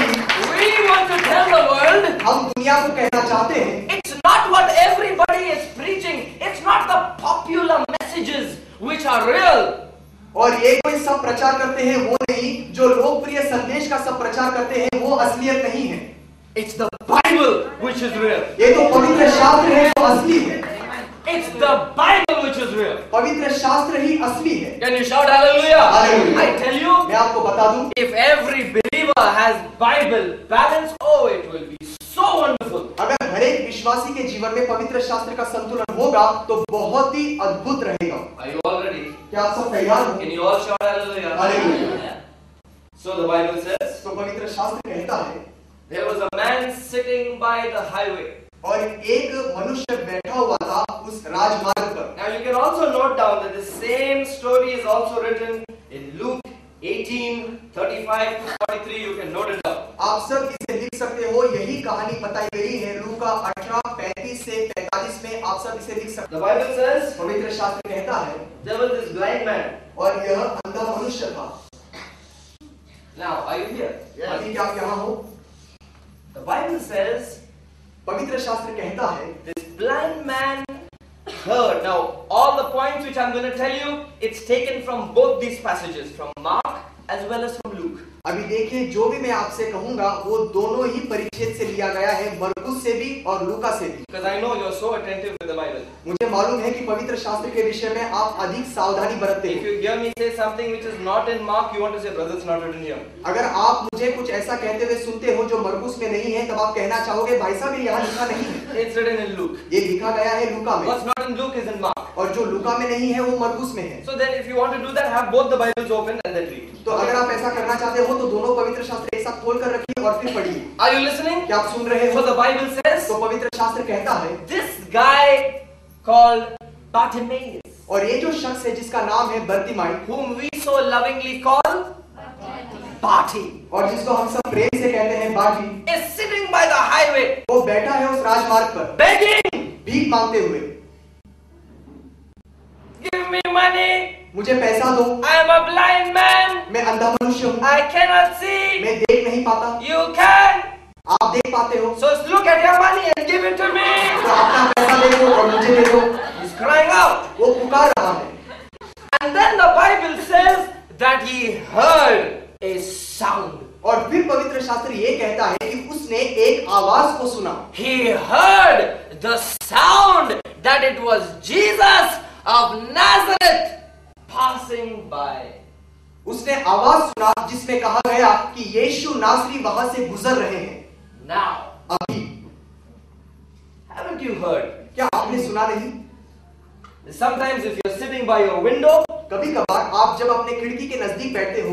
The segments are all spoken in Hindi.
We want to tell the world. हम दुनिया को कहना चाहते हैं, It's not what everybody is preaching. It's not the popular messages which are real. और ये कोई सब प्रचार करते हैं वो नहीं, जो लोकप्रिय संदेश का सब प्रचार करते हैं वो असलियत नहीं है। It's the Bible which is real. ये तो पवित्र शास्त्र है जो असली है। It's the Bible which is real. पवित्र शास्त्र ही असली है। Can you shout hallelujah? Hallelujah. I tell you, मैं आपको बता दूं, if every believer has Bible balance, oh, it will be so wonderful. अगर हर एक विश्वासी के जीवन में पवित्र शास्त्र का संतुलन होगा तो बहुत ही अद्भुत रहेगा। Are you all ready? क्या आप सब तैयार हो? Can you all shout hallelujah? Hallelujah. So the Bible says, तो पवित्र शास्त्र कहता है, there was a man sitting by the highway. और एक मनुष्य बैठा हुआ था उस राजमार्ग पर। Now you can also note down that the same story is also written in Luke 18:35 to 43. You can note it down. आप सब इसे लिख सकते हो, यही कहानी बताई गई है लूका 18:35 से 45 में। आप सब इसे लिख सकते The Bible says, हो। पवित्र शास्त्र कहता है, there was this blind man. और यह अंधा मनुष्य था। Now, are you here? अभी क्या आप यहाँ हो? The Bible says, पवित्र शास्त्र कहता है, this blind man heard. Now, all the points which I'm going to tell you, it's taken from both these passages, from Mark as well as from Luke. अभी देखिए जो भी मैं आपसे कहूंगा वो दोनों ही परिच्छेद से लिया गया है, मरकुस से भी और लूका से भी। Because I know you're so attentive with the Bible. मुझे मालूम है कि पवित्र शास्त्र के विषय में आप अधिक सावधानी बरतते If हैं। you hear me say something which is not in Mark, you want to say, brother, it's not written here. अगर आप मुझे कुछ ऐसा कहते हुए सुनते हो जो मरकुस में नहीं है, तब आप कहना चाहोगे भाई साहब ये यहाँ लिखा नहीं है। It's written in Luke. ये लिखा गया है लूका में, What's not in Luke is in Mark. और जो लूका में नहीं है वो मरकुस में है। So then if you want to do that, have both the Bibles open and then read. तो अगर आप ऐसा करना चाहते हो तो दोनों पवित्र शास्त्र एक साथ खोल कर रखिए और फिर पढ़िए। Are you listening? क्या आप सुन रहे हो? So the Bible says, तो पवित्र शास्त्र कहता है, this guy called Bartimaeus, और ये जो शख्स है जिसका नाम है Bartimaeus, whom we so lovingly call Barti, और जिसको हम सब प्रेम से कहते हैं बाटी, is sitting by the highway, वो बैठा है उस राजमार्ग पर begging, भीख मांगते हुए, give me money, मुझे पैसा दो, I am a blind man, मैं अंधा मनुष्य हूँ, I cannot see, मैं देख नहीं पाता, you can, आप देख पाते हो, so look at your money and give it to me. तो अपना पैसा दे दो और मुझे दे दो। He's crying out. वो पुकार रहा है, And then the Bible says that he heard a sound. और फिर पवित्र शास्त्र ये कहता है कि उसने एक आवाज को सुना। He heard the sound that it was Jesus of Nazareth passing by. उसने आवाज सुना जिसमें कहा गया कि यीशु नासरी वहां से गुजर रहे हैं। Now, अभी haven't you heard? क्या आपने सुना नहीं? Sometimes if you're sitting by your window कभी कभार आप जब अपने खिड़की के नजदीक बैठते हो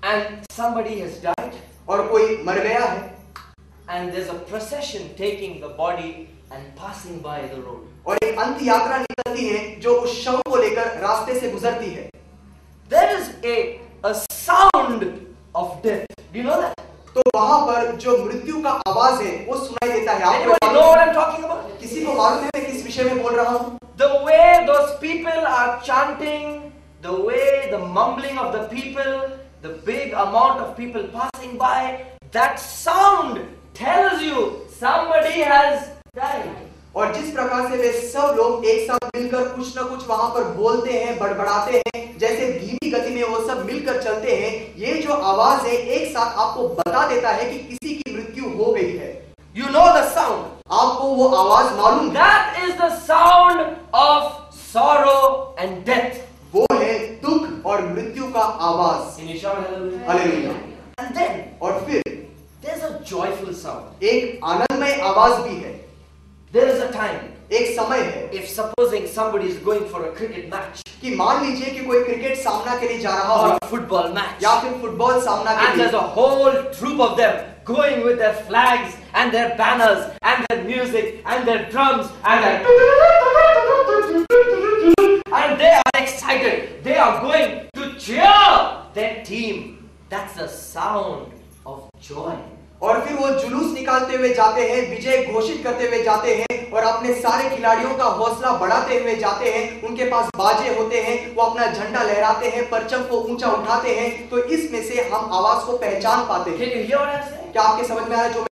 and somebody has died और कोई मर गया है and there's a procession taking the body and passing by the road. और एक अंत यात्रा निकलती है जो उस शव को लेकर रास्ते से गुजरती है, There is a sound of death. Do you know that? तो वहां पर जो मृत्यु का आवाज है वो सुनाई देता है। आपको Anybody know what I'm talking about? किसी को मालूम है मैं किस विषय में बोल रहा हूँ? The way those people are chanting, the way the mumbling of the people, the big amount of people passing by, that sound tells you somebody has died. और जिस प्रकार से वे सब लोग एक साथ मिलकर कुछ न कुछ वहां पर बोलते हैं, बड़बड़ाते हैं, जैसे धीमी गति में वो सब मिलकर चलते हैं, ये जो आवाज है एक साथ आपको बता देता है कि किसी की मृत्यु हो गई है। You know the sound. आपको वो आवाज मालूम है? That is the sound of sorrow and death. वो है दुख और मृत्यु का आवाज। Can you shout hallelujah? Hallelujah. And then और फिर there's a joyful sound. एक आनंदमय आवाज भी है। There is a time, एक समय है if supposing somebody is going for a cricket match कि मान लीजिए कि कोई क्रिकेट सामना के लिए जा रहा or हो a football match, या फिर फुटबॉल सामना के and लिए, there's a whole troop of them going with their flags and their banners and their music and their drums and they are excited. They are going to cheer their team. That's the sound of joy. और फिर वो जुलूस निकालते हुए जाते हैं, विजय घोषित करते हुए जाते हैं और अपने सारे खिलाड़ियों का हौसला बढ़ाते हुए जाते हैं। उनके पास बाजे होते हैं, वो अपना झंडा लहराते हैं, परचम को ऊंचा उठाते हैं, तो इसमें से हम आवाज को पहचान पाते हैं। Can you hear what I'm saying? क्या आपके समझ में आ रहा है जो